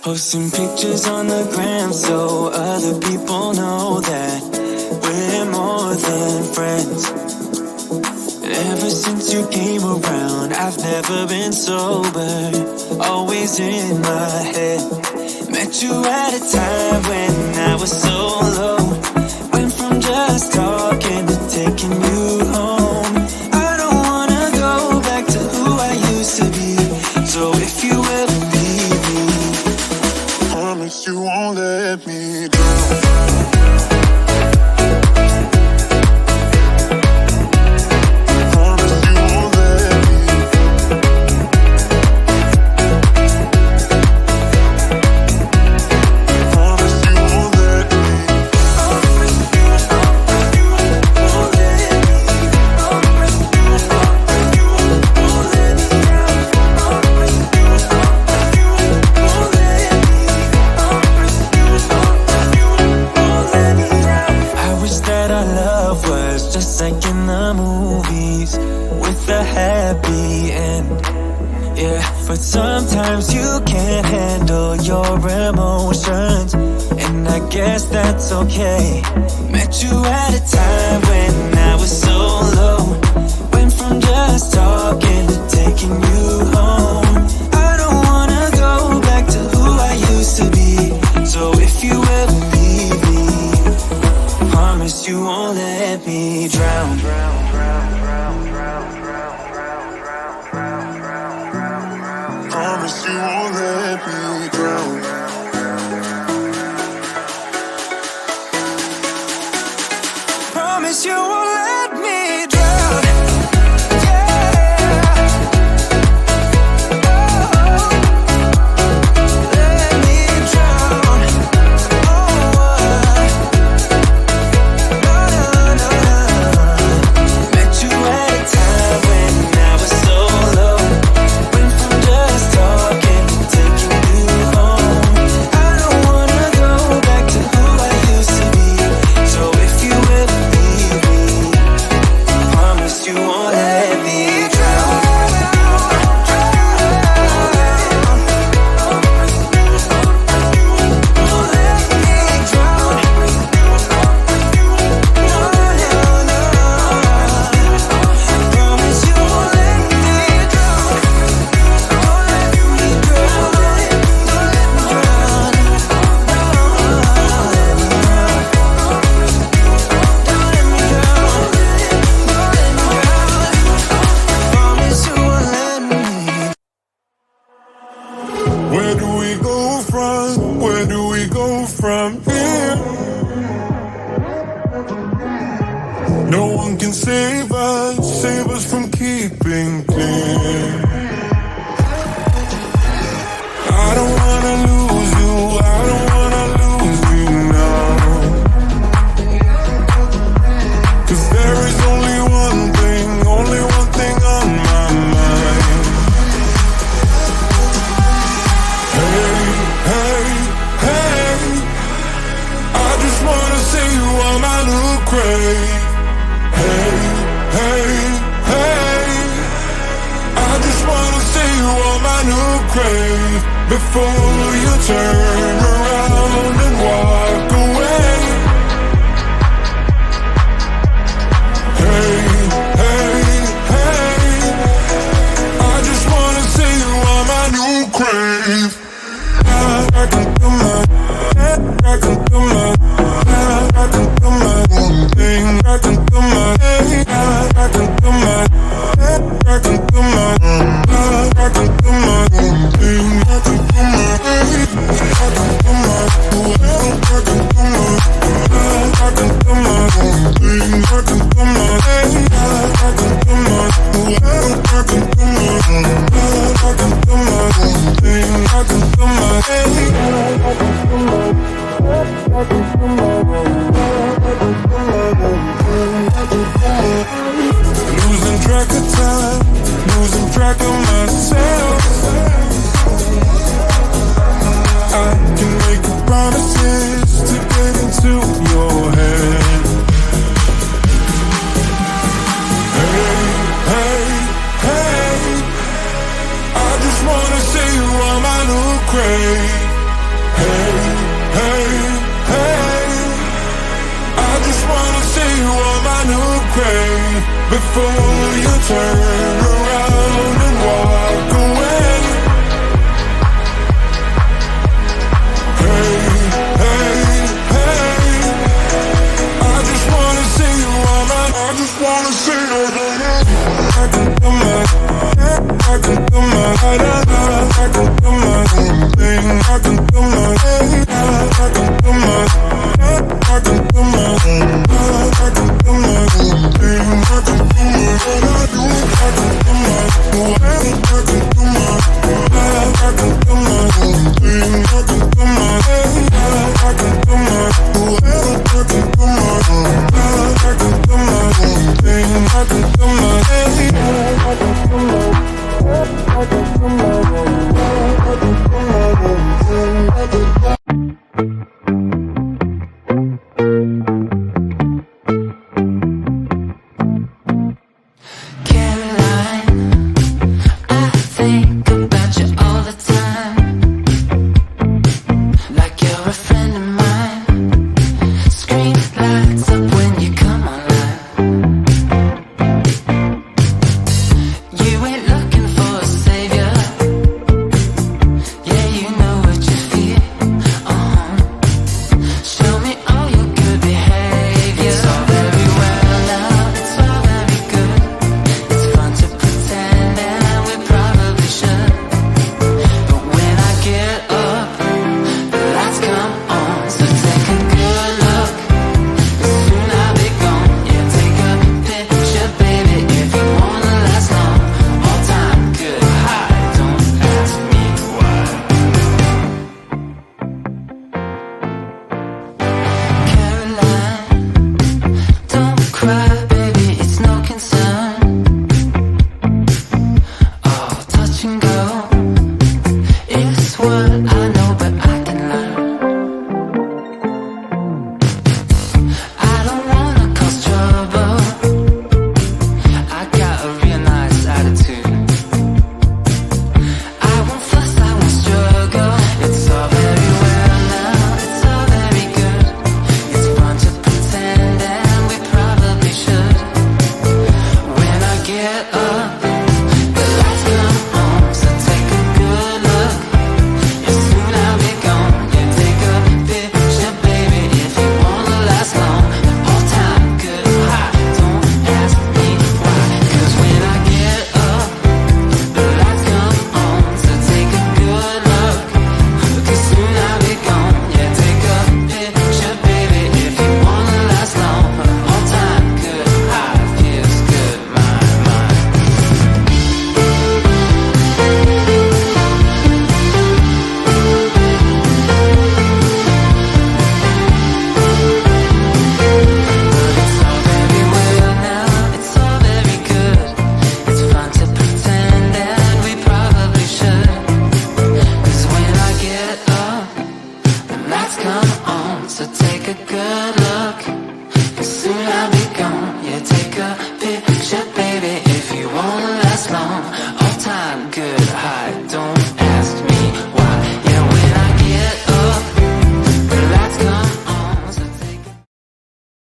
Posting pictures on the gram so other people know that we're more than friends. Ever since you came around, I've never been sober, always in my head. Met you at a time when I was so low. Went from just talking to taking you home. I don't wanna go back to who I used to be. So if you ever leave me, promise you won't let me down. Just like in the movies, with a happy end. Yeah, but sometimes you can't handle your emotions, and I guess that's okay. Met you at a time when I was so low. Went from just talking to taking you home. I don't wanna go back to who I used to be. So if you ever leave me, promise you won't let me drown. Promise you won't let me drown. Promise you won't let me drown. From here, no one can save us from keeping clear. I don't wanna lose you, I don't wanna lose you now. 'Cause there is only one thing on my mind. Hey, hey, hey, I just wanna see you on my new grave. Hey, hey, hey, I just wanna see you on my new grave before you turn around and walk away. Hey, hey, hey, I just wanna see you on my new grave. I can feel my I can feel my thing. I can feel my I can feel my I can feel my I can feel my thing. I can feel my I can feel my I can feel my I can feel my thing. I can feel my I can feel my I can feel my I can feel my thing. I can feel my losing track of time, losing track of myself.